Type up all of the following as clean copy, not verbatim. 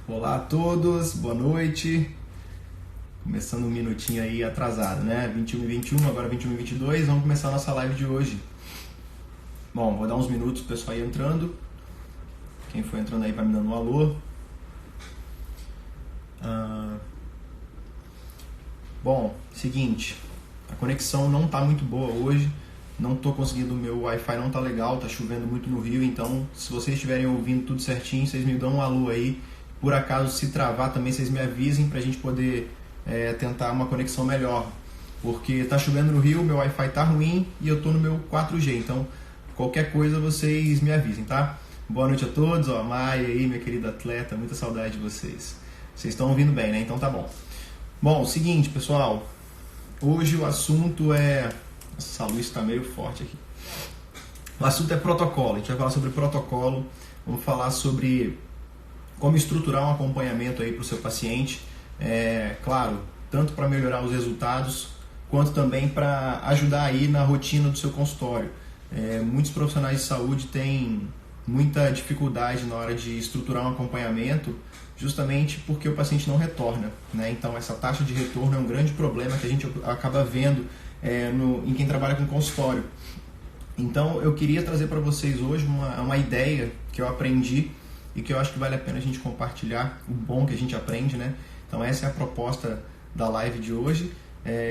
Olá a todos, boa noite. Começando um minutinho aí atrasado, né? 21h21, agora 21h22, vamos começar a nossa live de hoje. Bom, vou dar uns minutos pro pessoal aí entrando. Quem for entrando aí vai me dando um alô. Bom, seguinte, a conexão não tá muito boa hoje. Não tô conseguindo, o meu Wi-Fi não tá legal, tá chovendo muito no Rio, então se vocês estiverem ouvindo tudo certinho, vocês me dão um alô aí. Por acaso, se travar também, vocês me avisem pra gente poder tentar uma conexão melhor. Porque tá chovendo no Rio, meu Wi-Fi tá ruim e eu tô no meu 4G, então qualquer coisa vocês me avisem, tá? Boa noite a todos, ó, Maia aí, minha querida atleta, muita saudade de vocês. Vocês estão ouvindo bem, né? Então tá bom. Bom, seguinte, pessoal, hoje o assunto é... Essa luz está meio forte aqui. O assunto é protocolo, a gente vai falar sobre protocolo, vamos falar sobre como estruturar um acompanhamento aí para o seu paciente, claro, tanto para melhorar os resultados, quanto também para ajudar aí na rotina do seu consultório. Muitos profissionais de saúde têm muita dificuldade na hora de estruturar um acompanhamento, justamente porque o paciente não retorna, né? Então essa taxa de retorno é um grande problema que a gente acaba vendo em quem trabalha com consultório. Então eu queria trazer para vocês hoje uma ideia que eu aprendi e que eu acho que vale a pena a gente compartilhar, o bom que a gente aprende, né? Então essa é a proposta da live de hoje.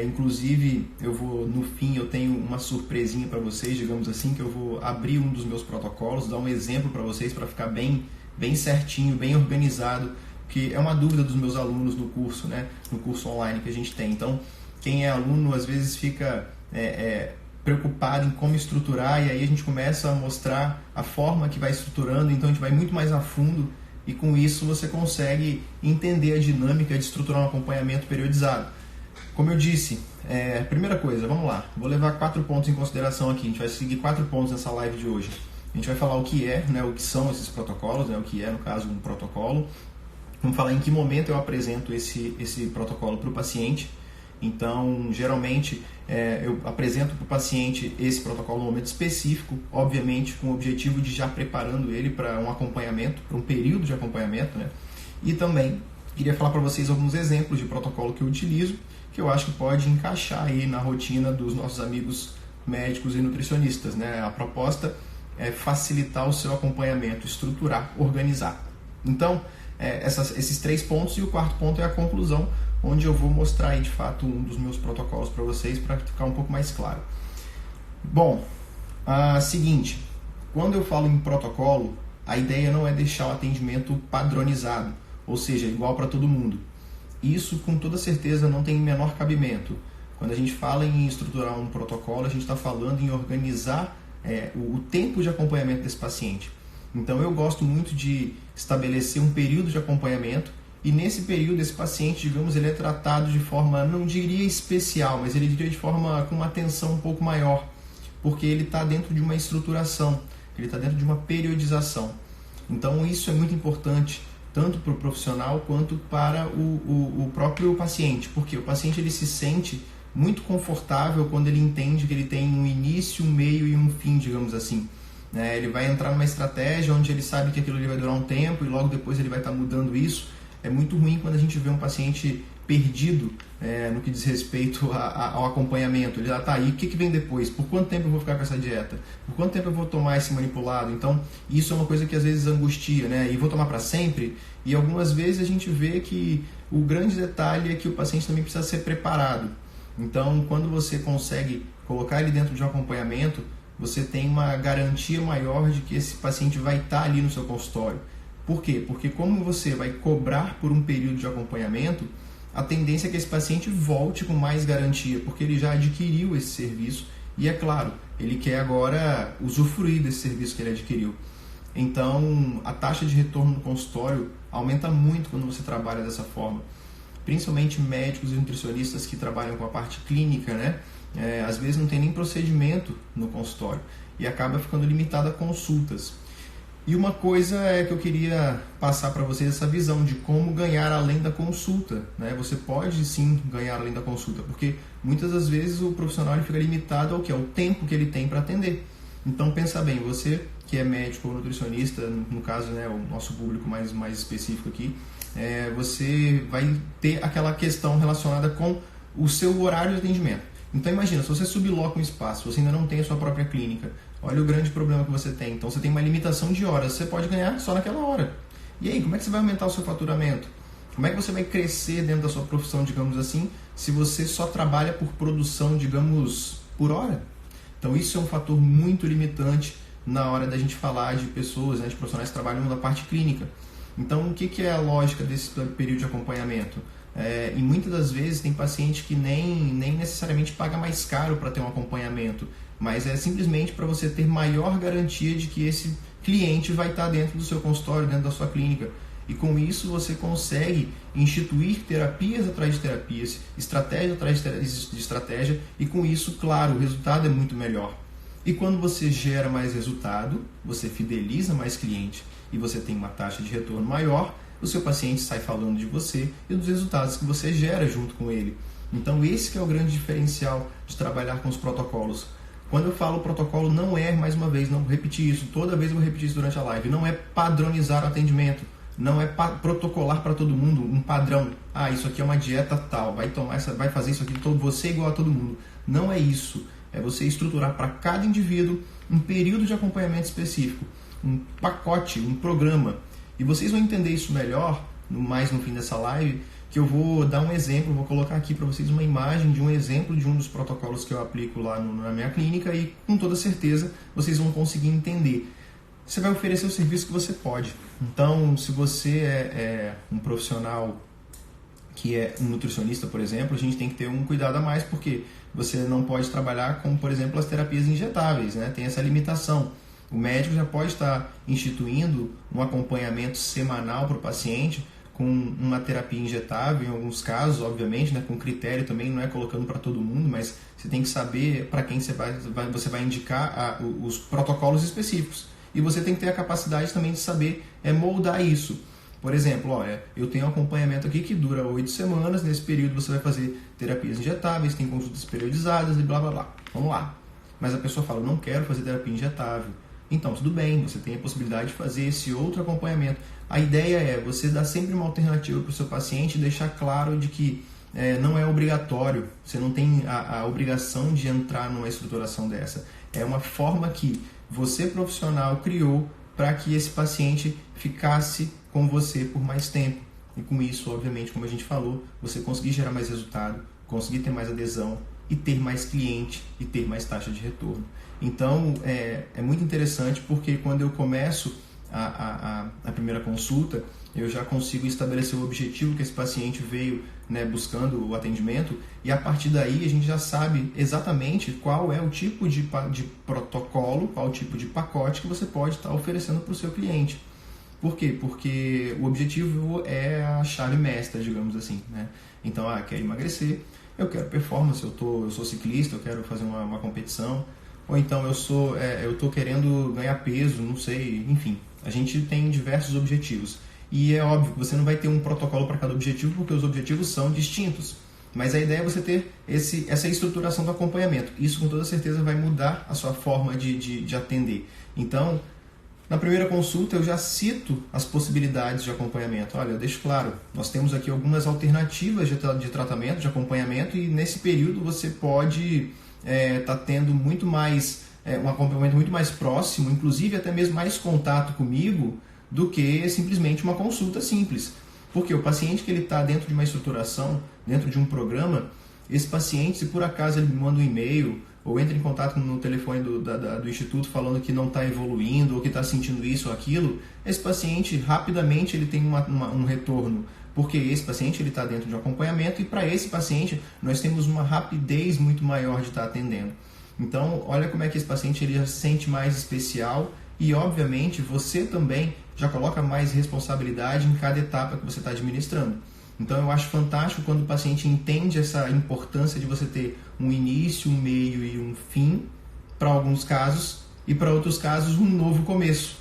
Inclusive no fim eu tenho uma surpresinha para vocês, digamos assim, que eu vou abrir um dos meus protocolos, dar um exemplo para vocês para ficar bem certinho, bem organizado, que é uma dúvida dos meus alunos no curso, né? No curso online que a gente tem. Então quem é aluno às vezes fica preocupado em como estruturar, e aí a gente começa a mostrar a forma que vai estruturando, então a gente vai muito mais a fundo e com isso você consegue entender a dinâmica de estruturar um acompanhamento periodizado. Como eu disse, primeira coisa, vamos lá, vou levar 4 pontos em consideração aqui, a gente vai seguir 4 pontos nessa live de hoje. A gente vai falar o que né, o que são esses protocolos, né, o que é, no caso, um protocolo. Vamos falar em que momento eu apresento esse protocolo para o paciente. Então, geralmente, eu apresento para o paciente esse protocolo no momento específico, obviamente com o objetivo de já preparando ele para um acompanhamento, para um período de acompanhamento, né? E também queria falar para vocês alguns exemplos de protocolo que eu utilizo, que eu acho que pode encaixar aí na rotina dos nossos amigos médicos e nutricionistas, né? A proposta é facilitar o seu acompanhamento, estruturar, organizar. Então, esses 3 pontos, e o 4º ponto é a conclusão, onde eu vou mostrar aí de fato um dos meus protocolos para vocês, para ficar um pouco mais claro. Bom, seguinte, quando eu falo em protocolo, a ideia não é deixar o atendimento padronizado, ou seja, igual para todo mundo. Isso com toda certeza não tem menor cabimento. Quando a gente fala em estruturar um protocolo, a gente está falando em organizar o tempo de acompanhamento desse paciente. Então eu gosto muito de estabelecer um período de acompanhamento, e nesse período esse paciente, digamos, ele é tratado de forma, não diria especial, mas ele diria de forma com uma atenção um pouco maior, porque ele está dentro de uma estruturação, ele está dentro de uma periodização. Então isso é muito importante, tanto para o profissional quanto para o próprio paciente, porque o paciente ele se sente muito confortável quando ele entende que ele tem um início, um meio e um fim, digamos assim. Ele vai entrar numa estratégia onde ele sabe que aquilo ali vai durar um tempo e logo depois ele vai estar mudando isso. É muito ruim quando a gente vê um paciente perdido no que diz respeito ao acompanhamento. Ele tá aí, o que vem depois? Por quanto tempo eu vou ficar com essa dieta? Por quanto tempo eu vou tomar esse manipulado? Então, isso é uma coisa que às vezes angustia, né? E vou tomar para sempre? E algumas vezes a gente vê que o grande detalhe é que o paciente também precisa ser preparado. Então, quando você consegue colocar ele dentro de um acompanhamento, você tem uma garantia maior de que esse paciente vai estar ali no seu consultório. Por quê? Porque como você vai cobrar por um período de acompanhamento, a tendência é que esse paciente volte com mais garantia, porque ele já adquiriu esse serviço e, é claro, ele quer agora usufruir desse serviço que ele adquiriu. Então, a taxa de retorno no consultório aumenta muito quando você trabalha dessa forma. Principalmente médicos e nutricionistas que trabalham com a parte clínica, né? Às vezes não tem nem procedimento no consultório e acaba ficando limitado a consultas. E uma coisa que eu queria passar para vocês, essa visão de como ganhar além da consulta, né? Você pode sim ganhar além da consulta, porque muitas das vezes o profissional ele fica limitado ao que é o tempo que ele tem para atender. Então pensa bem, você que é médico ou nutricionista, no caso, né, o nosso público mais específico aqui, você vai ter aquela questão relacionada com o seu horário de atendimento. Então imagina, se você subloca um espaço, você ainda não tem a sua própria clínica, olha o grande problema que você tem. Então você tem uma limitação de horas, você pode ganhar só naquela hora. E aí, como é que você vai aumentar o seu faturamento? Como é que você vai crescer dentro da sua profissão, digamos assim, se você só trabalha por produção, digamos, por hora? Então isso é um fator muito limitante na hora da gente falar de pessoas, né, de profissionais que trabalham na parte clínica. Então o que é a lógica desse período de acompanhamento? E muitas das vezes tem paciente que nem necessariamente paga mais caro para ter um acompanhamento, mas é simplesmente para você ter maior garantia de que esse cliente vai estar dentro do seu consultório, dentro da sua clínica. E com isso você consegue instituir terapias atrás de terapias, estratégia atrás de estratégia, e com isso, claro, o resultado é muito melhor. E quando você gera mais resultado, você fideliza mais cliente e você tem uma taxa de retorno maior, o seu paciente sai falando de você e dos resultados que você gera junto com ele. Então esse que é o grande diferencial de trabalhar com os protocolos. Quando eu falo protocolo, não é, mais uma vez, não vou repetir isso, toda vez eu vou repetir isso durante a live, não é padronizar o atendimento, não é protocolar para todo mundo um padrão. Isso aqui é uma dieta tal, vai fazer isso aqui, você é igual a todo mundo. Não é isso, é você estruturar para cada indivíduo um período de acompanhamento específico, um pacote, um programa. E vocês vão entender isso melhor, mais no fim dessa live, que eu vou dar um exemplo, vou colocar aqui para vocês uma imagem de um exemplo de um dos protocolos que eu aplico lá na minha clínica e com toda certeza vocês vão conseguir entender. Você vai oferecer o serviço que você pode. Então, se você é um profissional que é um nutricionista, por exemplo, a gente tem que ter um cuidado a mais, porque você não pode trabalhar com, por exemplo, as terapias injetáveis, né? Tem essa limitação. O médico já pode estar instituindo um acompanhamento semanal para o paciente com uma terapia injetável, em alguns casos, obviamente, né, com critério também, não é colocando para todo mundo, mas você tem que saber para quem você vai indicar os protocolos específicos. E você tem que ter a capacidade também de saber moldar isso. Por exemplo, olha, eu tenho um acompanhamento aqui que dura 8 semanas, nesse período você vai fazer terapias injetáveis, tem consultas periodizadas e blá blá blá. Vamos lá. Mas a pessoa fala, eu não quero fazer terapia injetável. Então, tudo bem, você tem a possibilidade de fazer esse outro acompanhamento. A ideia é você dar sempre uma alternativa para o seu paciente e deixar claro de que não é obrigatório, você não tem a obrigação de entrar numa estruturação dessa. É uma forma que você, profissional, criou para que esse paciente ficasse com você por mais tempo. E com isso, obviamente, como a gente falou, você conseguir gerar mais resultado, conseguir ter mais adesão e ter mais cliente e ter mais taxa de retorno. Então, é muito interessante porque quando eu começo a primeira consulta, eu já consigo estabelecer o objetivo que esse paciente veio, né, buscando o atendimento, e a partir daí a gente já sabe exatamente qual é o tipo de protocolo, qual o tipo de pacote que você pode estar oferecendo para o seu cliente. Por quê? Porque o objetivo é a chave mestra, digamos assim, né? Então, quero emagrecer, eu quero performance, eu sou ciclista, eu quero fazer uma competição, ou então eu estou querendo ganhar peso, não sei, enfim. A gente tem diversos objetivos. E é óbvio que você não vai ter um protocolo para cada objetivo, porque os objetivos são distintos. Mas a ideia é você ter essa estruturação do acompanhamento. Isso com toda certeza vai mudar a sua forma de atender. Então, na primeira consulta eu já cito as possibilidades de acompanhamento. Olha, eu deixo claro, nós temos aqui algumas alternativas de tratamento, de acompanhamento, e nesse período você pode estar tendo muito mais, um acompanhamento muito mais próximo, inclusive até mesmo mais contato comigo, do que simplesmente uma consulta simples. Porque o paciente que ele está dentro de uma estruturação, dentro de um programa, esse paciente, se por acaso ele me manda um e-mail ou entra em contato no telefone do instituto falando que não está evoluindo ou que está sentindo isso ou aquilo, esse paciente rapidamente ele tem um retorno, porque esse paciente ele está dentro de um acompanhamento e para esse paciente nós temos uma rapidez muito maior de estar atendendo. Então, olha como é que esse paciente ele já se sente mais especial e, obviamente, você também já coloca mais responsabilidade em cada etapa que você está administrando. Então eu acho fantástico quando o paciente entende essa importância de você ter um início, um meio e um fim, para alguns casos, e para outros casos um novo começo.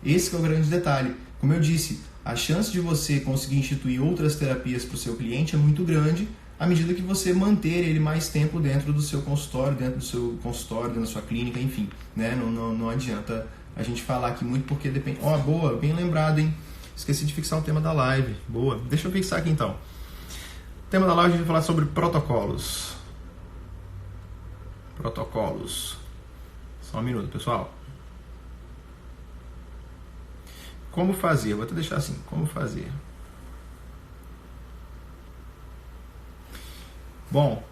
Esse que é o grande detalhe. Como eu disse, a chance de você conseguir instituir outras terapias para o seu cliente é muito grande, à medida que você manter ele mais tempo dentro do seu consultório, dentro da sua clínica, enfim, né? Não adianta a gente falar aqui muito porque depende... boa, bem lembrado, hein? Esqueci de fixar o tema da live. Boa, deixa eu fixar aqui então. O tema da live a gente vai falar sobre protocolos. Só um minuto, pessoal. Como fazer? Vou até deixar assim, como fazer. Bom,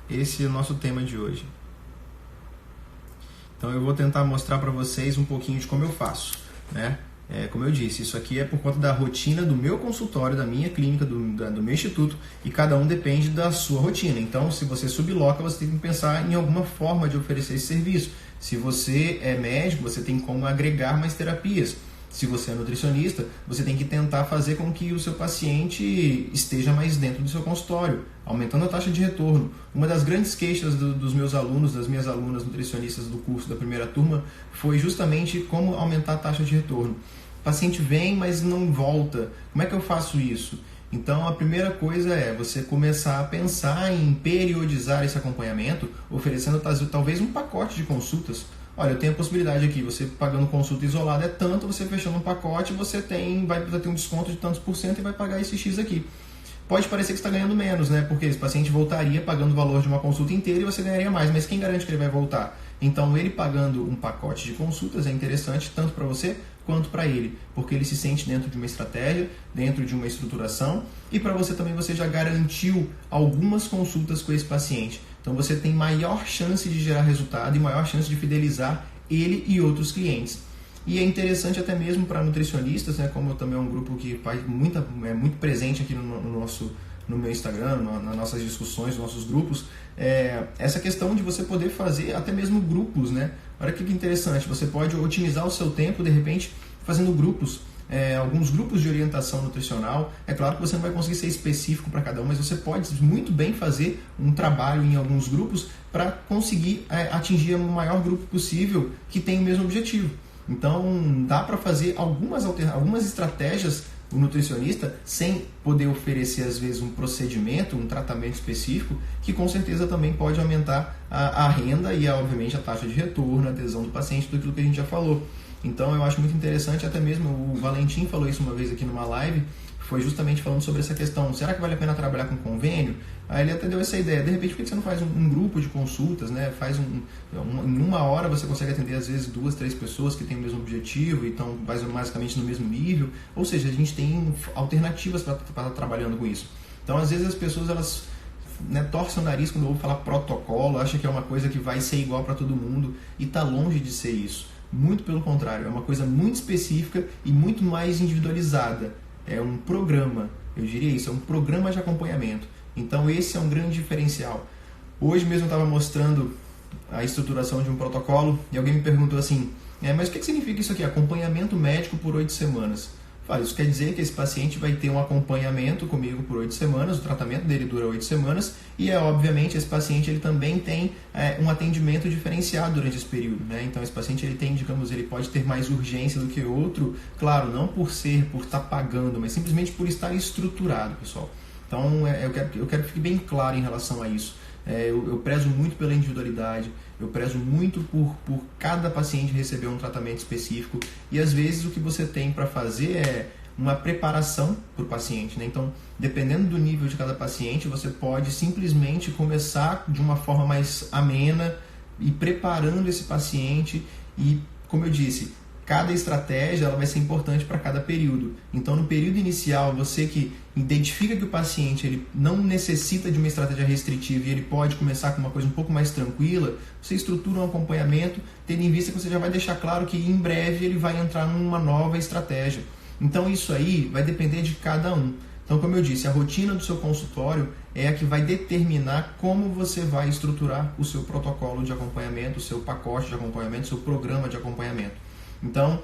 esse é o nosso tema de hoje. Então eu vou tentar mostrar para vocês um pouquinho de como eu faço, né? Como eu disse, isso aqui é por conta da rotina do meu consultório, da minha clínica, do meu instituto, e cada um depende da sua rotina. Então, se você subloca, você tem que pensar em alguma forma de oferecer esse serviço. Se você é médico, você tem como agregar mais terapias. Se você é nutricionista, você tem que tentar fazer com que o seu paciente esteja mais dentro do seu consultório, aumentando a taxa de retorno. Uma das grandes queixas dos meus alunos, das minhas alunas nutricionistas do curso da primeira turma, foi justamente como aumentar a taxa de retorno. O paciente vem, mas não volta. Como é que eu faço isso? Então, a primeira coisa é você começar a pensar em periodizar esse acompanhamento, oferecendo talvez um pacote de consultas. Olha, eu tenho a possibilidade aqui, você pagando consulta isolada é tanto, você fechando um pacote, você vai ter um desconto de tantos % e vai pagar esse X aqui. Pode parecer que você está ganhando menos, né? Porque esse paciente voltaria pagando o valor de uma consulta inteira e você ganharia mais, mas quem garante que ele vai voltar? Então, ele pagando um pacote de consultas é interessante tanto para você quanto para ele, porque ele se sente dentro de uma estratégia, dentro de uma estruturação, e para você também você já garantiu algumas consultas com esse paciente. Então você tem maior chance de gerar resultado e maior chance de fidelizar ele e outros clientes. E é interessante até mesmo para nutricionistas, né, como também é um grupo que é muito presente aqui no meu Instagram, nas nossas discussões, nos nossos grupos, essa questão de você poder fazer até mesmo grupos, né? Olha que interessante, você pode otimizar o seu tempo, de repente, fazendo grupos, alguns grupos de orientação nutricional. É claro que você não vai conseguir ser específico para cada um, mas você pode muito bem fazer um trabalho em alguns grupos para conseguir atingir o maior grupo possível que tem o mesmo objetivo. Então, dá para fazer algumas estratégias o nutricionista sem poder oferecer às vezes um procedimento, um tratamento específico, que com certeza também pode aumentar a renda e obviamente a taxa de retorno, a adesão do paciente, tudo aquilo que a gente já falou. Então eu acho muito interessante, até mesmo o Valentim falou isso uma vez aqui numa live, foi justamente falando sobre essa questão, será que vale a pena trabalhar com convênio? Aí ele até deu essa ideia, de repente por que você não faz um grupo de consultas, né? Em uma hora você consegue atender às vezes 2, 3 pessoas que têm o mesmo objetivo e estão basicamente no mesmo nível, ou seja, a gente tem alternativas para estar trabalhando com isso. Então às vezes as pessoas elas torcem o nariz quando eu vou falar protocolo, acham que é uma coisa que vai ser igual para todo mundo e está longe de ser isso. Muito pelo contrário, é uma coisa muito específica e muito mais individualizada. É um programa, eu diria isso, é um programa de acompanhamento. Então esse é um grande diferencial. Hoje mesmo eu estava mostrando a estruturação de um protocolo e alguém me perguntou assim, mas o que significa isso aqui? Acompanhamento médico por 8 semanas. Isso quer dizer que esse paciente vai ter um acompanhamento comigo por 8 semanas, o tratamento dele dura 8 semanas e obviamente esse paciente ele também tem um atendimento diferenciado durante esse período, né? Então esse paciente ele tem, ele pode ter mais urgência do que outro, claro, não por estar pagando, mas simplesmente por estar estruturado, pessoal. Então eu quero que fique bem claro em relação a isso. Eu prezo muito pela individualidade, eu prezo muito por cada paciente receber um tratamento específico e às vezes o que você tem para fazer é uma preparação para o paciente, né? Então, dependendo do nível de cada paciente, você pode simplesmente começar de uma forma mais amena e preparando esse paciente e, como eu disse, cada estratégia ela vai ser importante para cada período. Então, no período inicial, você que identifica que o paciente ele não necessita de uma estratégia restritiva e ele pode começar com uma coisa um pouco mais tranquila, você estrutura um acompanhamento, tendo em vista que você já vai deixar claro que em breve ele vai entrar numa nova estratégia. Então, isso aí vai depender de cada um. Então, como eu disse, a rotina do seu consultório é a que vai determinar como você vai estruturar o seu protocolo de acompanhamento, o seu pacote de acompanhamento, o seu programa de acompanhamento. Então,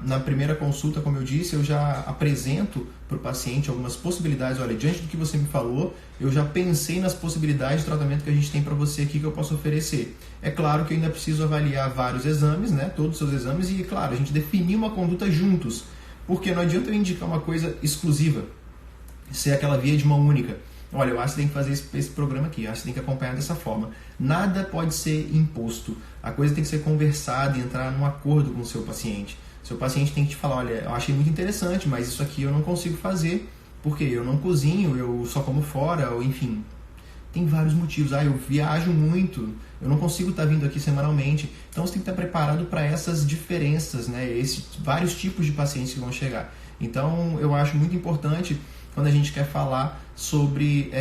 na primeira consulta, como eu disse, eu já apresento para o paciente algumas possibilidades. Olha, diante do que você me falou, eu já pensei nas possibilidades de tratamento que a gente tem para você aqui que eu posso oferecer. É claro que eu ainda preciso avaliar vários exames, né, todos os seus exames, e, claro, a gente definir uma conduta juntos. Porque não adianta eu indicar uma coisa exclusiva, ser aquela via de mão única. olha, eu acho que tem que fazer esse programa aqui, eu acho que tem que acompanhar dessa forma. Nada pode ser imposto, a coisa tem que ser conversada e entrar num acordo com o seu paciente. Seu paciente tem que te falar, olha, eu achei muito interessante, mas isso aqui eu não consigo fazer, porque eu não cozinho, eu só como fora, ou enfim. Tem vários motivos. Eu viajo muito, eu não consigo estar vindo aqui semanalmente. Então você tem que estar preparado para essas diferenças, né? Esses vários tipos de pacientes que vão chegar. Então eu acho muito importante quando a gente quer falar sobre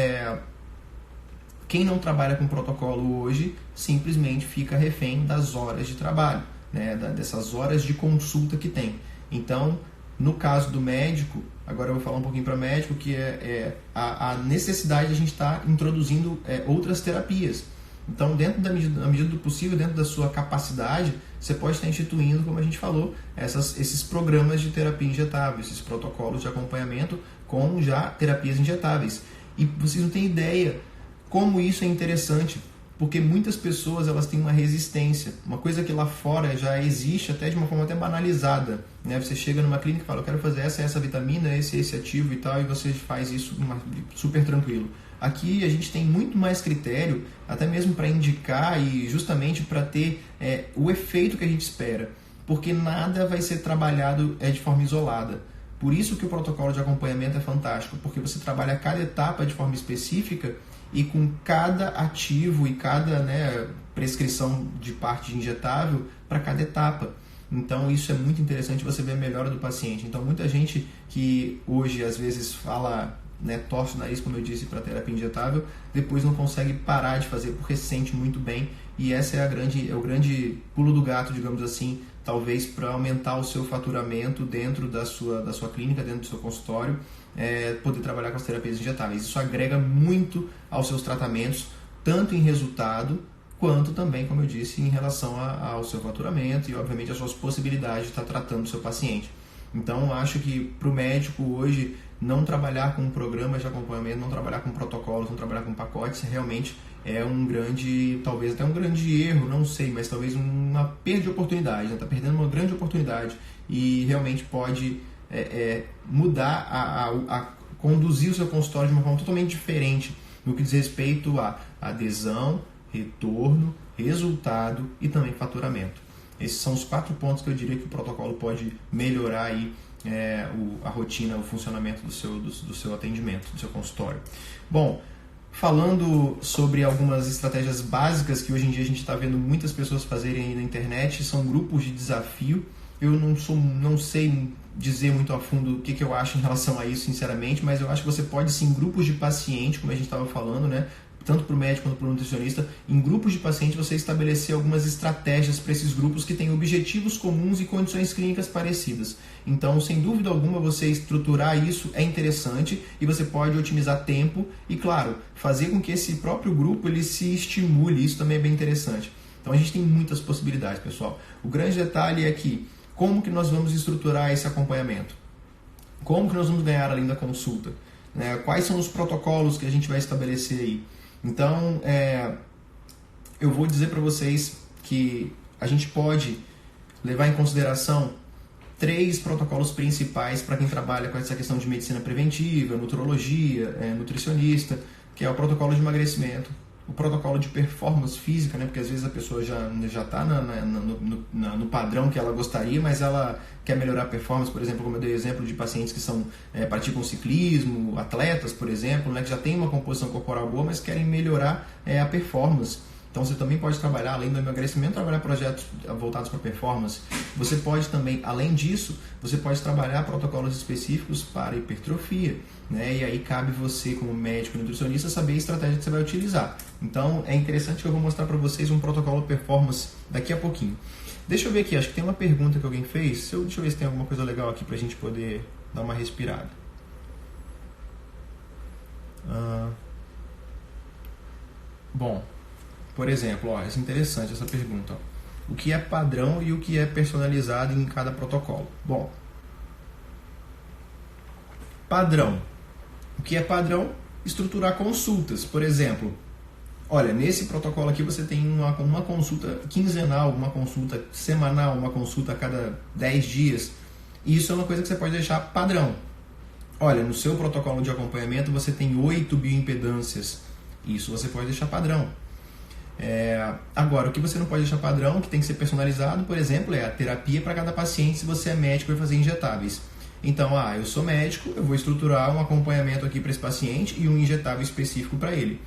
quem não trabalha com protocolo hoje simplesmente fica refém das horas de trabalho, né? Dessas horas de consulta que tem. Então, no caso do médico, agora eu vou falar um pouquinho para médico, que é a necessidade de a gente estar introduzindo outras terapias. Então, dentro da medida do possível, dentro da sua capacidade, você pode estar instituindo, como a gente falou, esses programas de terapia injetável, esses protocolos de acompanhamento com já terapias injetáveis. E vocês não têm ideia como isso é interessante, porque muitas pessoas elas têm uma resistência, uma coisa que lá fora já existe até de uma forma até banalizada, né? Você chega numa clínica e fala, eu quero fazer essa vitamina, esse ativo e tal, e você faz isso super tranquilo. Aqui a gente tem muito mais critério, até mesmo para indicar e justamente para ter o efeito que a gente espera, porque nada vai ser trabalhado de forma isolada. Por isso que o protocolo de acompanhamento é fantástico, porque você trabalha cada etapa de forma específica e com cada ativo e cada prescrição de parte de injetável para cada etapa. Então isso é muito interessante, você ver a melhora do paciente. Então muita gente que hoje às vezes fala, torce o nariz, como eu disse, para terapia injetável, depois não consegue parar de fazer porque se sente muito bem, e essa é o grande pulo do gato, digamos assim, talvez para aumentar o seu faturamento dentro da sua clínica, dentro do seu consultório, poder trabalhar com as terapias injetáveis. Isso agrega muito aos seus tratamentos, tanto em resultado, quanto também, como eu disse, em relação ao seu faturamento e, obviamente, às suas possibilidades de estar tratando o seu paciente. Então, acho que para o médico hoje, não trabalhar com programas de acompanhamento, não trabalhar com protocolos, não trabalhar com pacotes, realmente é talvez até um grande erro, não sei, mas talvez uma perda de oportunidade, está perdendo uma grande oportunidade e realmente pode mudar, a conduzir o seu consultório de uma forma totalmente diferente no que diz respeito a adesão, retorno, resultado e também faturamento. Esses são os 4 pontos que eu diria que o protocolo pode melhorar aí, a rotina, o funcionamento do seu atendimento, do seu consultório. Bom, falando sobre algumas estratégias básicas que hoje em dia a gente está vendo muitas pessoas fazerem aí na internet, são grupos de desafio. Eu não sei dizer muito a fundo o que eu acho em relação a isso, sinceramente, mas eu acho que você pode sim, grupos de paciente, como a gente estava falando, tanto para o médico quanto para o nutricionista, em grupos de pacientes você estabelecer algumas estratégias para esses grupos que têm objetivos comuns e condições clínicas parecidas. Então, sem dúvida alguma, você estruturar isso é interessante e você pode otimizar tempo e, claro, fazer com que esse próprio grupo ele se estimule, isso também é bem interessante. Então, a gente tem muitas possibilidades, pessoal. O grande detalhe é que como que nós vamos estruturar esse acompanhamento? Como que nós vamos ganhar além da consulta? Quais são os protocolos que a gente vai estabelecer aí? Então, eu vou dizer para vocês que a gente pode levar em consideração 3 protocolos principais para quem trabalha com essa questão de medicina preventiva, nutrologia, nutricionista, que é o protocolo de emagrecimento, o protocolo de performance física, porque às vezes a pessoa já está no padrão que ela gostaria, mas ela quer melhorar a performance, por exemplo, como eu dei exemplo de pacientes que praticam ciclismo, atletas, por exemplo, que já tem uma composição corporal boa, mas querem melhorar a performance. Então você também pode trabalhar, além do emagrecimento, trabalhar projetos voltados para performance. Você pode também, além disso, você pode trabalhar protocolos específicos para hipertrofia. E aí cabe você, como médico e nutricionista, saber a estratégia que você vai utilizar. Então é interessante que eu vou mostrar para vocês um protocolo performance daqui a pouquinho. Deixa eu ver aqui, acho que tem uma pergunta que alguém fez. Deixa eu ver se tem alguma coisa legal aqui para a gente poder dar uma respirada. Bom, por exemplo, é interessante essa pergunta. O que é padrão e o que é personalizado em cada protocolo? Bom, padrão. O que é padrão? Estruturar consultas. Por exemplo, olha, nesse protocolo aqui você tem uma consulta quinzenal, uma consulta semanal, uma consulta a cada 10 dias. Isso é uma coisa que você pode deixar padrão. olha, no seu protocolo de acompanhamento você tem 8 bioimpedâncias. Isso você pode deixar padrão. Agora, o que você não pode deixar padrão, que tem que ser personalizado, por exemplo, é a terapia para cada paciente se você é médico e vai fazer injetáveis. Então, eu sou médico, eu vou estruturar um acompanhamento aqui para esse paciente e um injetável específico para ele.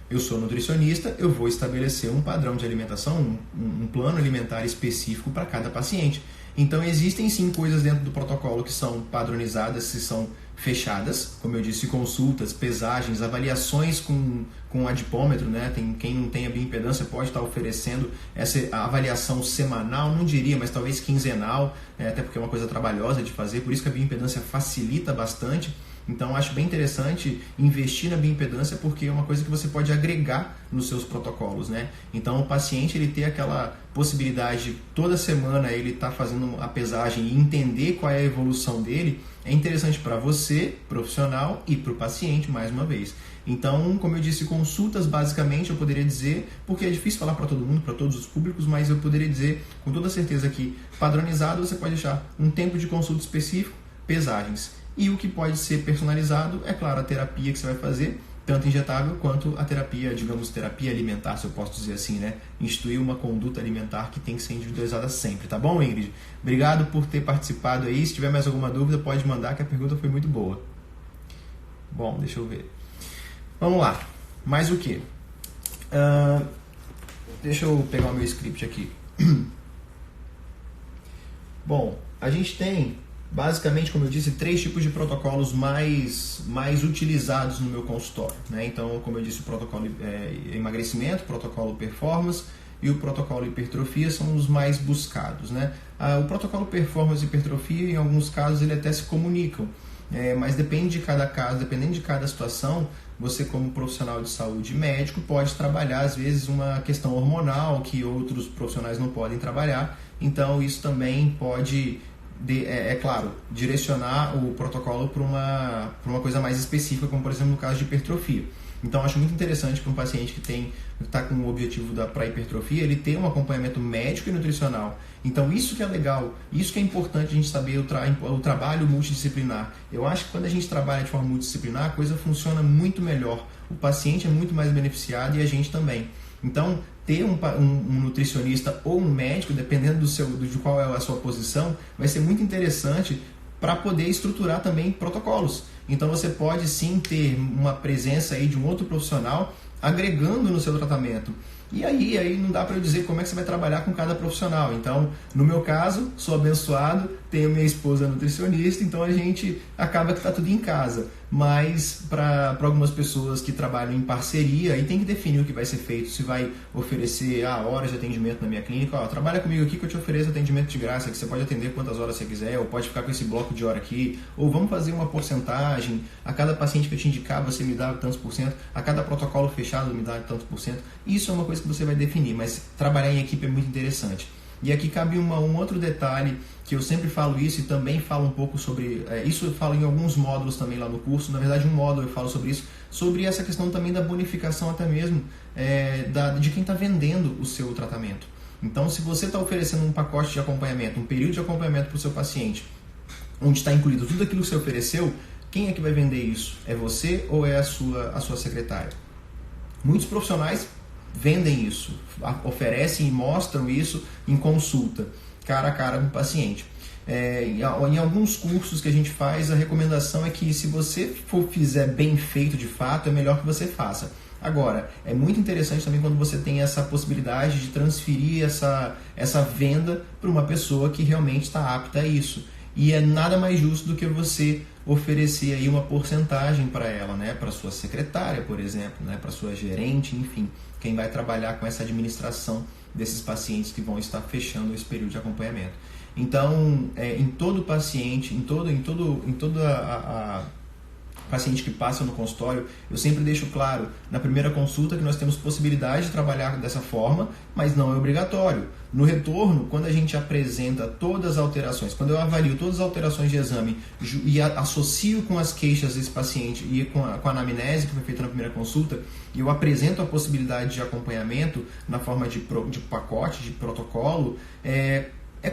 Eu sou nutricionista, eu vou estabelecer um padrão de alimentação, um plano alimentar específico para cada paciente. Então, existem sim coisas dentro do protocolo que são padronizadas, que são fechadas, como eu disse, consultas, pesagens, avaliações com adipômetro, né? Quem não tem a bioimpedância pode estar oferecendo essa avaliação semanal, não diria, mas talvez quinzenal, até porque é uma coisa trabalhosa de fazer, por isso que a bioimpedância facilita bastante. Então, acho bem interessante investir na bioimpedância porque é uma coisa que você pode agregar nos seus protocolos, né? Então, o paciente ele ter aquela possibilidade de toda semana ele estar fazendo a pesagem e entender qual é a evolução dele, é interessante para você, profissional, e para o paciente, mais uma vez. Então, como eu disse, consultas, basicamente, eu poderia dizer, porque é difícil falar para todo mundo, para todos os públicos, mas eu poderia dizer com toda certeza que padronizado você pode deixar um tempo de consulta específico, pesagens. E o que pode ser personalizado, é claro, a terapia que você vai fazer, tanto injetável quanto a terapia, digamos, terapia alimentar, se eu posso dizer assim, né? Instituir uma conduta alimentar que tem que ser individualizada sempre, tá bom, Ingrid? Obrigado por ter participado aí. Se tiver mais alguma dúvida, pode mandar, que a pergunta foi muito boa. Bom, deixa eu ver. Vamos lá. Mais o quê? Deixa eu pegar o meu script aqui. Bom, a gente tem basicamente, como eu disse, 3 tipos de protocolos mais utilizados no meu consultório, né? Então, como eu disse, o protocolo emagrecimento, o protocolo performance e o protocolo hipertrofia são os mais buscados, né? O protocolo performance e hipertrofia, em alguns casos, ele até se comunicam, mas depende de cada caso, dependendo de cada situação, você como profissional de saúde médico pode trabalhar, às vezes, uma questão hormonal que outros profissionais não podem trabalhar, então isso também pode... claro, direcionar o protocolo para uma coisa mais específica, como por exemplo no caso de hipertrofia. Então, acho muito interessante para um paciente que está com o objetivo para hipertrofia, ele ter um acompanhamento médico e nutricional. Então, isso que é legal, isso que é importante a gente saber, o trabalho multidisciplinar. Eu acho que quando a gente trabalha de forma multidisciplinar, a coisa funciona muito melhor. O paciente é muito mais beneficiado e a gente também. Então, ter um nutricionista ou um médico, dependendo de qual é a sua posição, vai ser muito interessante para poder estruturar também protocolos. Então, você pode sim ter uma presença aí de um outro profissional agregando no seu tratamento. E aí não dá para eu dizer como é que você vai trabalhar com cada profissional. Então, no meu caso, sou abençoado, tenho minha esposa nutricionista, então a gente acaba que está tudo em casa. Mas para algumas pessoas que trabalham em parceria, aí tem que definir o que vai ser feito. Se vai oferecer horas de atendimento na minha clínica, trabalha comigo aqui que eu te ofereço atendimento de graça, que você pode atender quantas horas você quiser, ou pode ficar com esse bloco de hora aqui, ou vamos fazer uma porcentagem, a cada paciente que eu te indicar você me dá tantos %, a cada protocolo fechado me dá tantos %. Isso é uma coisa que você vai definir, mas trabalhar em equipe é muito interessante. E aqui cabe um outro detalhe, que eu sempre falo isso e também falo um pouco sobre... isso eu falo em alguns módulos também lá no curso, na verdade um módulo eu falo sobre isso, sobre essa questão também da bonificação até mesmo de quem está vendendo o seu tratamento. Então, se você está oferecendo um pacote de acompanhamento, um período de acompanhamento para o seu paciente, onde está incluído tudo aquilo que você ofereceu, quem é que vai vender isso? É você ou é a sua secretária? Muitos profissionais vendem isso, oferecem e mostram isso em consulta, cara a cara com o paciente. Em alguns cursos que a gente faz, a recomendação é que se você fizer bem feito de fato, é melhor que você faça. Agora, é muito interessante também quando você tem essa possibilidade de transferir essa venda para uma pessoa que realmente está apta a isso. E é nada mais justo do que você oferecer aí uma porcentagem para ela, né? Para sua secretária, por exemplo, né? Para sua gerente, enfim, quem vai trabalhar com essa administração desses pacientes que vão estar fechando esse período de acompanhamento. Então, em todo paciente, em toda a paciente que passa no consultório, eu sempre deixo claro na primeira consulta que nós temos possibilidade de trabalhar dessa forma, mas não é obrigatório. No retorno, quando a gente apresenta todas as alterações, quando eu avalio todas as alterações de exame e associo com as queixas desse paciente e com a anamnese que foi feita na primeira consulta, e eu apresento a possibilidade de acompanhamento na forma de pacote, de protocolo, é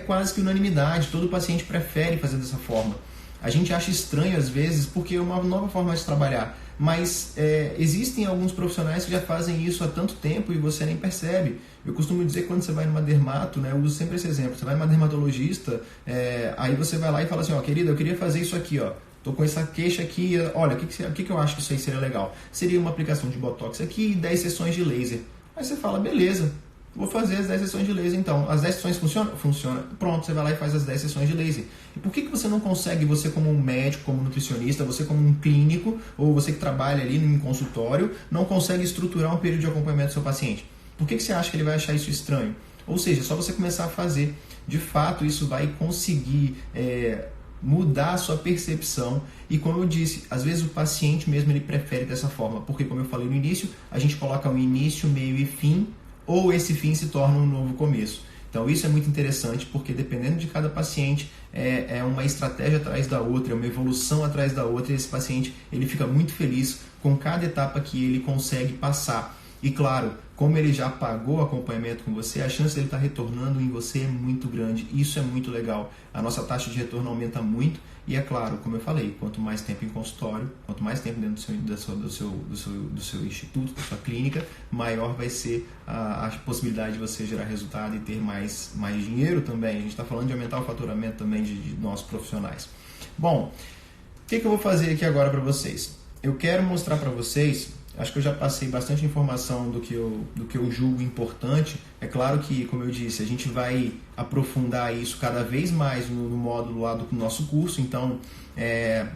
quase que unanimidade, todo paciente prefere fazer dessa forma. A gente acha estranho às vezes porque é uma nova forma de trabalhar, mas existem alguns profissionais que já fazem isso há tanto tempo e você nem percebe. Eu costumo dizer que quando você vai numa dermato, né, eu uso sempre esse exemplo, você vai numa dermatologista, aí você vai lá e fala assim, ó, querida, eu queria fazer isso aqui, ó. Tô com essa queixa aqui, olha, o que eu acho que isso aí seria legal? Seria uma aplicação de Botox aqui e 10 sessões de laser. Aí você fala, beleza, vou fazer as 10 sessões de laser então. As 10 sessões funcionam? Funciona. Pronto, você vai lá e faz as 10 sessões de laser. E por que você não consegue, você como um médico, como nutricionista, você como um clínico, ou você que trabalha ali em consultório, não consegue estruturar um período de acompanhamento do seu paciente? Por que você acha que ele vai achar isso estranho? Ou seja, é só você começar a fazer. De fato, isso vai conseguir mudar a sua percepção e, como eu disse, às vezes o paciente mesmo ele prefere dessa forma, porque como eu falei no início, a gente coloca um início, meio e fim, ou esse fim se torna um novo começo. Então isso é muito interessante porque dependendo de cada paciente é uma estratégia atrás da outra, é uma evolução atrás da outra e esse paciente ele fica muito feliz com cada etapa que ele consegue passar. E claro, como ele já pagou acompanhamento com você, a chance de ele estar retornando em você é muito grande. Isso é muito legal. A nossa taxa de retorno aumenta muito e é claro, como eu falei, quanto mais tempo em consultório, quanto mais tempo dentro do seu instituto, da sua clínica, maior vai ser a possibilidade de você gerar resultado e ter mais dinheiro também. A gente está falando de aumentar o faturamento também de nossos profissionais. Bom, o que eu vou fazer aqui agora para vocês? Eu quero mostrar para vocês. Acho que eu já passei bastante informação do que eu julgo importante. É claro que, como eu disse, a gente vai aprofundar isso cada vez mais no módulo lá do nosso curso. Então,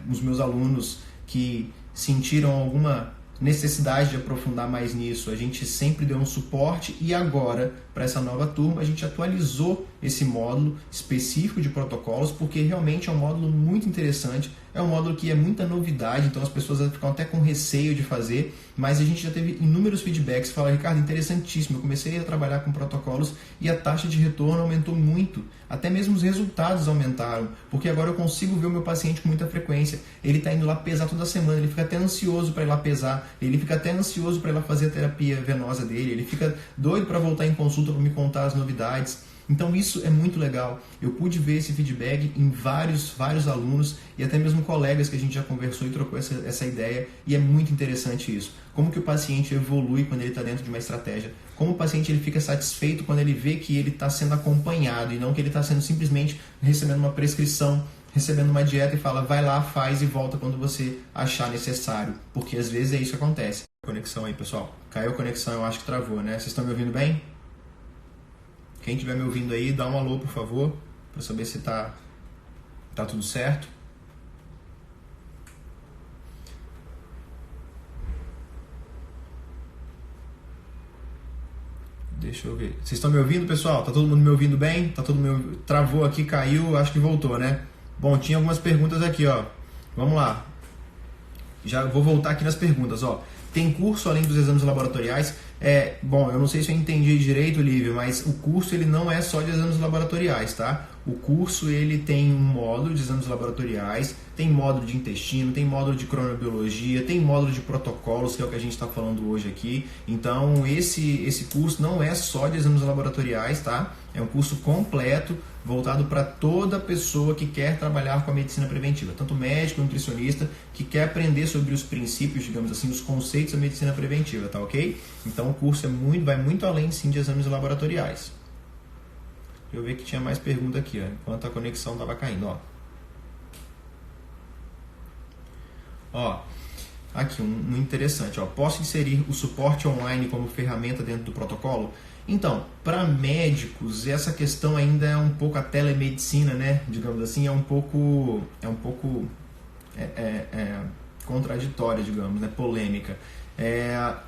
os meus alunos que sentiram alguma necessidade de aprofundar mais nisso, a gente sempre deu um suporte e agora, para essa nova turma, a gente atualizou esse módulo específico de protocolos porque realmente é um módulo muito interessante, é um módulo que é muita novidade, então as pessoas ficam até com receio de fazer, mas a gente já teve inúmeros feedbacks, fala, Ricardo, interessantíssimo, eu comecei a trabalhar com protocolos e a taxa de retorno aumentou muito, até mesmo os resultados aumentaram, porque agora eu consigo ver o meu paciente com muita frequência, ele está indo lá pesar toda semana, ele fica até ansioso para ir lá pesar, ele fica até ansioso para ir lá fazer a terapia venosa dele, ele fica doido para voltar em consulta para me contar as novidades. Então isso é muito legal. Eu pude ver esse feedback em vários alunos e até mesmo colegas que a gente já conversou e trocou essa ideia e é muito interessante isso. Como que o paciente evolui quando ele está dentro de uma estratégia. Como o paciente ele fica satisfeito quando ele vê que ele está sendo acompanhado e não que ele está sendo simplesmente recebendo uma prescrição, recebendo uma dieta e fala, vai lá, faz e volta quando você achar necessário. Porque às vezes é isso que acontece. Conexão aí, pessoal. Caiu a conexão, eu acho que travou, né? Vocês estão me ouvindo bem? Quem estiver me ouvindo aí, dá um alô, por favor, para saber se tá tudo certo. Deixa eu ver. Vocês estão me ouvindo, pessoal? Tá todo mundo me ouvindo bem? Tá todo mundo travou aqui, caiu, acho que voltou, né? Bom, tinha algumas perguntas aqui, ó. Vamos lá. Já vou voltar aqui nas perguntas, ó. Tem curso além dos exames laboratoriais? Bom, eu não sei se eu entendi direito, Lívia, mas o curso ele não é só de exames laboratoriais, tá? O curso ele tem um módulo de exames laboratoriais, tem módulo de intestino, tem módulo de cronobiologia, tem módulo de protocolos, que é o que a gente está falando hoje aqui. Então, esse curso não é só de exames laboratoriais, tá? É um curso completo, voltado para toda pessoa que quer trabalhar com a medicina preventiva, tanto médico, nutricionista, que quer aprender sobre os princípios, digamos assim, os conceitos da medicina preventiva, tá ok? Então o curso vai muito além sim de exames laboratoriais. Deixa eu ver que tinha mais pergunta aqui, ó, enquanto a conexão estava caindo, ó. Aqui um interessante, ó. Posso inserir o suporte online como ferramenta dentro do protocolo? Então, para médicos, essa questão ainda é um pouco a telemedicina, né? Digamos assim, é um pouco contraditória, digamos, né? Polêmica.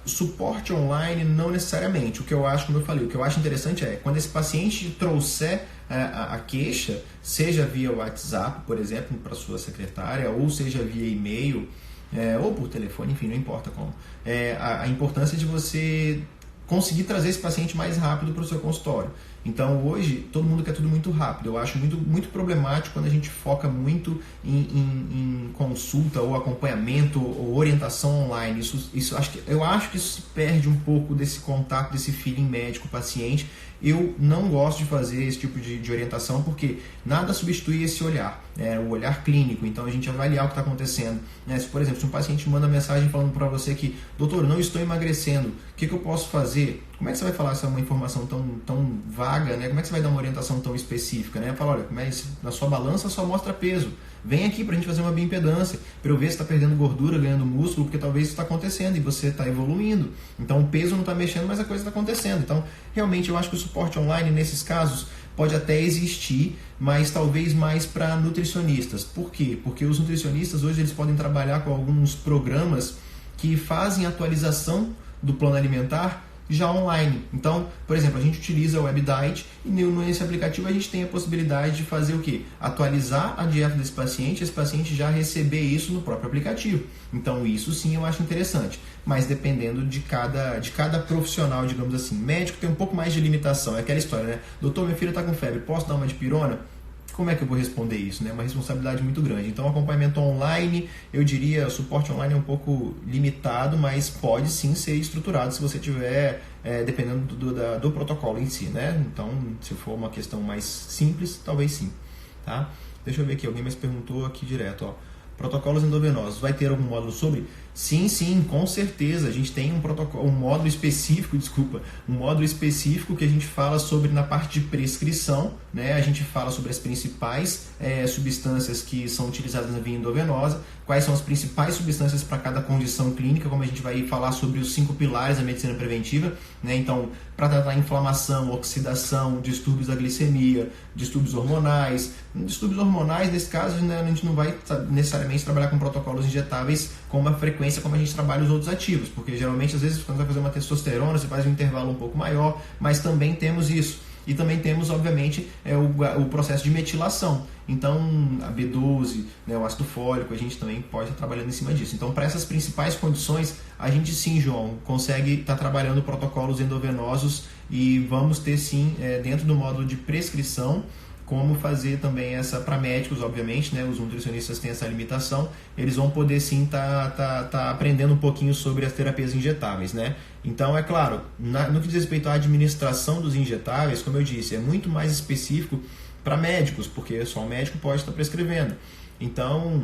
Suporte online não necessariamente. O que eu acho, como eu falei, o que eu acho interessante é quando esse paciente trouxer a queixa, seja via WhatsApp, por exemplo, para sua secretária, ou seja via e-mail, ou por telefone, enfim, não importa como. A importância de você conseguir trazer esse paciente mais rápido para o seu consultório. Então hoje todo mundo quer tudo muito rápido. Eu acho muito problemático quando a gente foca muito em consulta ou acompanhamento ou orientação online. Eu acho que isso se perde um pouco desse contato, desse feeling médico-paciente. Eu não gosto de fazer esse tipo de orientação porque nada substitui esse olhar, o olhar clínico. Então a gente avaliar o que está acontecendo. Se, por exemplo, se um paciente manda mensagem falando para você que, doutor, não estou emagrecendo, o que eu posso fazer? Como é que você vai falar essa uma informação tão vaga, né? Como é que você vai dar uma orientação tão específica, né? Fala, olha, na sua balança só mostra peso. Vem aqui para a gente fazer uma bioimpedância, para eu ver se está perdendo gordura, ganhando músculo, porque talvez isso está acontecendo e você está evoluindo. Então o peso não está mexendo, mas a coisa está acontecendo. Então, realmente, eu acho que o suporte online, nesses casos, pode até existir, mas talvez mais para nutricionistas. Por quê? Porque os nutricionistas hoje eles podem trabalhar com alguns programas que fazem atualização do plano alimentar já online. Então, por exemplo, a gente utiliza o WebDiet e nesse aplicativo a gente tem a possibilidade de fazer o quê? Atualizar a dieta desse paciente, esse paciente já receber isso no próprio aplicativo. Então, isso sim eu acho interessante, mas dependendo de cada profissional, digamos assim. Médico tem um pouco mais de limitação, é aquela história, né? Doutor, minha filha está com febre, posso dar uma dipirona? Como é que eu vou responder isso? Né? É uma responsabilidade muito grande. Então, acompanhamento online, eu diria, suporte online é um pouco limitado, mas pode sim ser estruturado se você tiver, dependendo do protocolo em si. Né? Então, se for uma questão mais simples, talvez sim. Tá? Deixa eu ver aqui, alguém me perguntou aqui direto. Ó. Protocolos endovenosos, vai ter algum módulo sobre? Sim, com certeza. A gente tem um módulo específico que a gente fala sobre na parte de prescrição, né? A gente fala sobre as principais substâncias que são utilizadas na via endovenosa, quais são as principais substâncias para cada condição clínica, como a gente vai falar sobre os 5 pilares da medicina preventiva, né? Então, para tratar inflamação, oxidação, distúrbios da glicemia, distúrbios hormonais. Nesse caso, né, a gente não vai necessariamente trabalhar com protocolos injetáveis com uma frequência como a gente trabalha os outros ativos, porque geralmente, às vezes, quando você vai fazer uma testosterona, você faz um intervalo um pouco maior, mas também temos isso. E também temos, obviamente, o processo de metilação. Então, a B12, né, o ácido fólico, a gente também pode estar trabalhando em cima disso. Então, para essas principais condições, a gente sim, João, consegue estar trabalhando protocolos endovenosos e vamos ter sim, dentro do módulo de prescrição, como fazer também essa para médicos, obviamente, né? Os nutricionistas têm essa limitação, eles vão poder sim tá aprendendo um pouquinho sobre as terapias injetáveis, né? Então, é claro, no que diz respeito à administração dos injetáveis, como eu disse, é muito mais específico para médicos, porque só o médico pode estar prescrevendo. Então,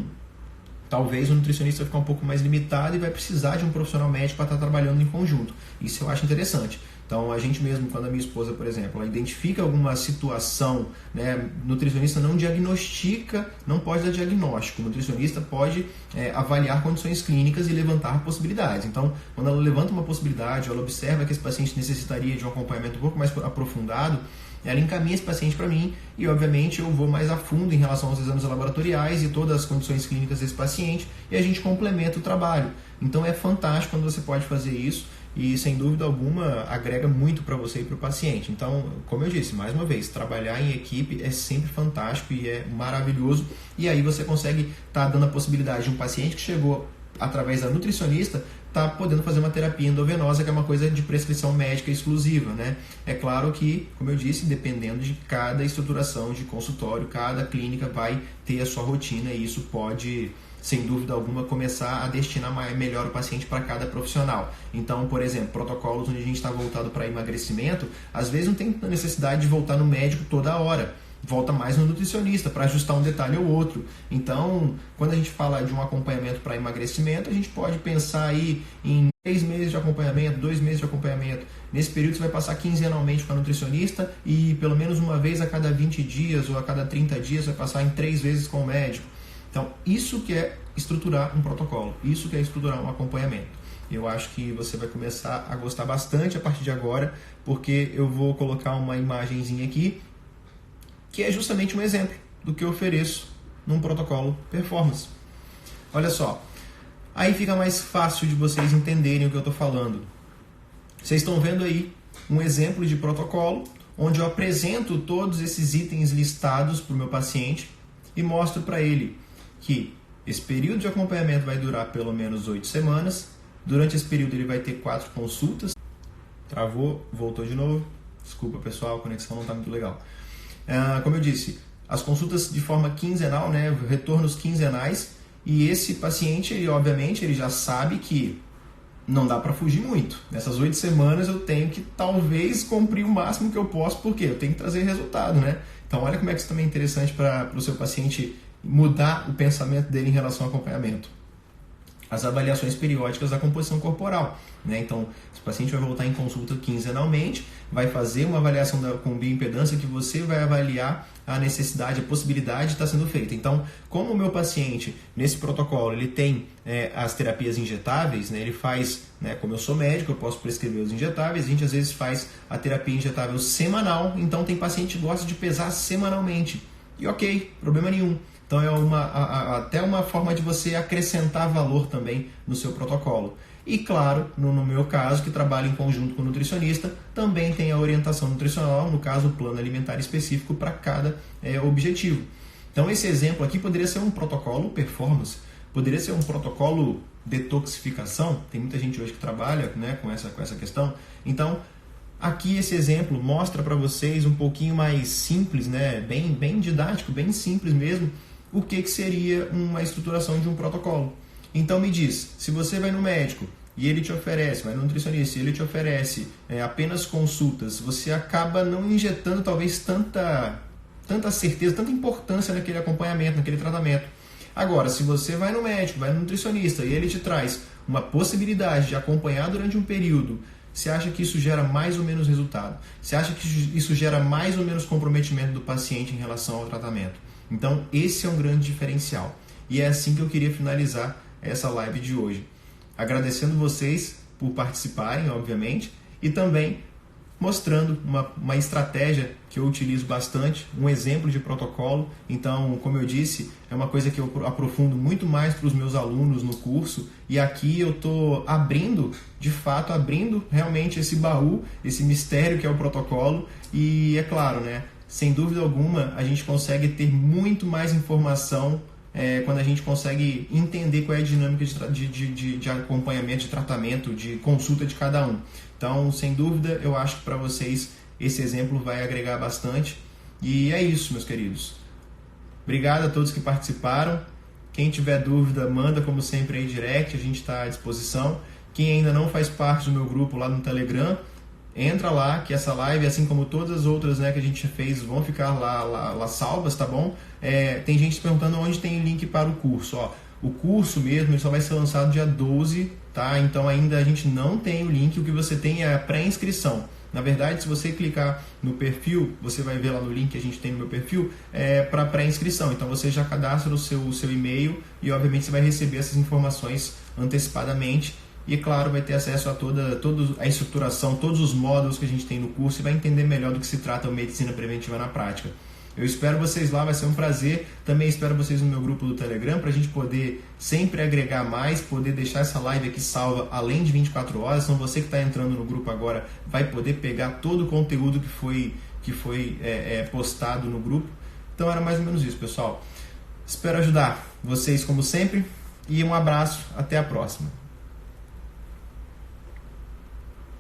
talvez o nutricionista vai ficar um pouco mais limitado e vai precisar de um profissional médico para estar trabalhando em conjunto. Isso eu acho interessante. Então, a gente mesmo, quando a minha esposa, por exemplo, ela identifica alguma situação, né, nutricionista não diagnostica, não pode dar diagnóstico. O nutricionista pode avaliar condições clínicas e levantar possibilidades. Então, quando ela levanta uma possibilidade, ela observa que esse paciente necessitaria de um acompanhamento um pouco mais aprofundado, ela encaminha esse paciente para mim e, obviamente, eu vou mais a fundo em relação aos exames laboratoriais e todas as condições clínicas desse paciente e a gente complementa o trabalho. Então, é fantástico quando você pode fazer isso e, sem dúvida alguma, agrega muito para você e para o paciente. Então, como eu disse, mais uma vez, trabalhar em equipe é sempre fantástico e é maravilhoso. E aí você consegue estar dando a possibilidade de um paciente que chegou através da nutricionista está podendo fazer uma terapia endovenosa, que é uma coisa de prescrição médica exclusiva, né? É claro que, como eu disse, dependendo de cada estruturação de consultório, cada clínica vai ter a sua rotina e isso pode, sem dúvida alguma, começar a destinar melhor o paciente para cada profissional. Então, por exemplo, protocolos onde a gente está voltado para emagrecimento, às vezes não tem necessidade de voltar no médico toda hora. Volta mais no nutricionista para ajustar um detalhe ou outro. Então, quando a gente fala de um acompanhamento para emagrecimento, a gente pode pensar aí em 3 meses de acompanhamento, 2 meses de acompanhamento. Nesse período você vai passar quinzenalmente com a nutricionista e pelo menos uma vez a cada 20 dias ou a cada 30 dias vai passar em 3 vezes com o médico. Então, isso que é estruturar um protocolo, isso que é estruturar um acompanhamento. Eu acho que você vai começar a gostar bastante a partir de agora, porque eu vou colocar uma imagenzinha aqui que é justamente um exemplo do que eu ofereço num protocolo performance. Olha só, aí fica mais fácil de vocês entenderem o que eu estou falando. Vocês estão vendo aí um exemplo de protocolo, onde eu apresento todos esses itens listados para o meu paciente e mostro para ele que esse período de acompanhamento vai durar pelo menos 8 semanas. Durante esse período ele vai ter 4 consultas. Travou, voltou de novo. Desculpa, pessoal, a conexão não está muito legal. Como eu disse, as consultas de forma quinzenal, né, retornos quinzenais, e esse paciente, ele obviamente, ele já sabe que não dá para fugir muito. Nessas 8 semanas eu tenho que talvez cumprir o máximo que eu posso, porque eu tenho que trazer resultado, né? Então olha como é que isso também é interessante para o seu paciente mudar o pensamento dele em relação ao acompanhamento. As avaliações periódicas da composição corporal, né? Então, esse paciente vai voltar em consulta quinzenalmente, vai fazer uma avaliação com bioimpedância que você vai avaliar a necessidade, a possibilidade de estar sendo feita. Então, como o meu paciente, nesse protocolo, ele tem as terapias injetáveis, né? Ele faz, né, como eu sou médico, eu posso prescrever os injetáveis, a gente às vezes faz a terapia injetável semanal, então tem paciente que gosta de pesar semanalmente. E ok, problema nenhum. Então é até uma forma de você acrescentar valor também no seu protocolo. E claro, no meu caso, que trabalho em conjunto com o nutricionista, também tem a orientação nutricional, no caso o plano alimentar específico para cada objetivo. Então esse exemplo aqui poderia ser um protocolo performance, poderia ser um protocolo detoxificação, tem muita gente hoje que trabalha, né, com essa questão. Então aqui esse exemplo mostra para vocês um pouquinho mais simples, né, bem didático, bem simples mesmo, o que seria uma estruturação de um protocolo. Então me diz, se você vai no médico e ele te oferece, vai no nutricionista e ele te oferece apenas consultas, você acaba não injetando talvez tanta certeza, tanta importância naquele acompanhamento, naquele tratamento. Agora, se você vai no médico, vai no nutricionista e ele te traz uma possibilidade de acompanhar durante um período, você acha que isso gera mais ou menos resultado? Você acha que isso gera mais ou menos comprometimento do paciente em relação ao tratamento? Então, esse é um grande diferencial. E é assim que eu queria finalizar essa live de hoje. Agradecendo vocês por participarem, obviamente, e também mostrando uma estratégia que eu utilizo bastante, um exemplo de protocolo. Então, como eu disse, é uma coisa que eu aprofundo muito mais para os meus alunos no curso, e aqui eu estou abrindo realmente esse baú, esse mistério que é o protocolo, e é claro, né, sem dúvida alguma, a gente consegue ter muito mais informação quando a gente consegue entender qual é a dinâmica de acompanhamento, de tratamento, de consulta de cada um. Então, sem dúvida, eu acho que para vocês esse exemplo vai agregar bastante. E é isso, meus queridos. Obrigado a todos que participaram. Quem tiver dúvida, manda como sempre aí direct, a gente está à disposição. Quem ainda não faz parte do meu grupo lá no Telegram, entra lá, que essa live, assim como todas as outras, né, que a gente fez, vão ficar lá salvas, tá bom? Tem gente perguntando onde tem o link para o curso. Ó, o curso mesmo ele só vai ser lançado dia 12, tá? Então ainda a gente não tem o link, o que você tem é a pré-inscrição. Na verdade, se você clicar no perfil, você vai ver lá no link que a gente tem no meu perfil, para pré-inscrição. Então você já cadastra o seu e-mail e obviamente você vai receber essas informações antecipadamente. E, claro, vai ter acesso a toda a estruturação, todos os módulos que a gente tem no curso e vai entender melhor do que se trata a medicina preventiva na prática. Eu espero vocês lá, vai ser um prazer. Também espero vocês no meu grupo do Telegram para a gente poder sempre agregar mais, poder deixar essa live aqui salva além de 24 horas. Então você que está entrando no grupo agora vai poder pegar todo o conteúdo que foi postado no grupo. Então era mais ou menos isso, pessoal. Espero ajudar vocês como sempre e um abraço. Até a próxima.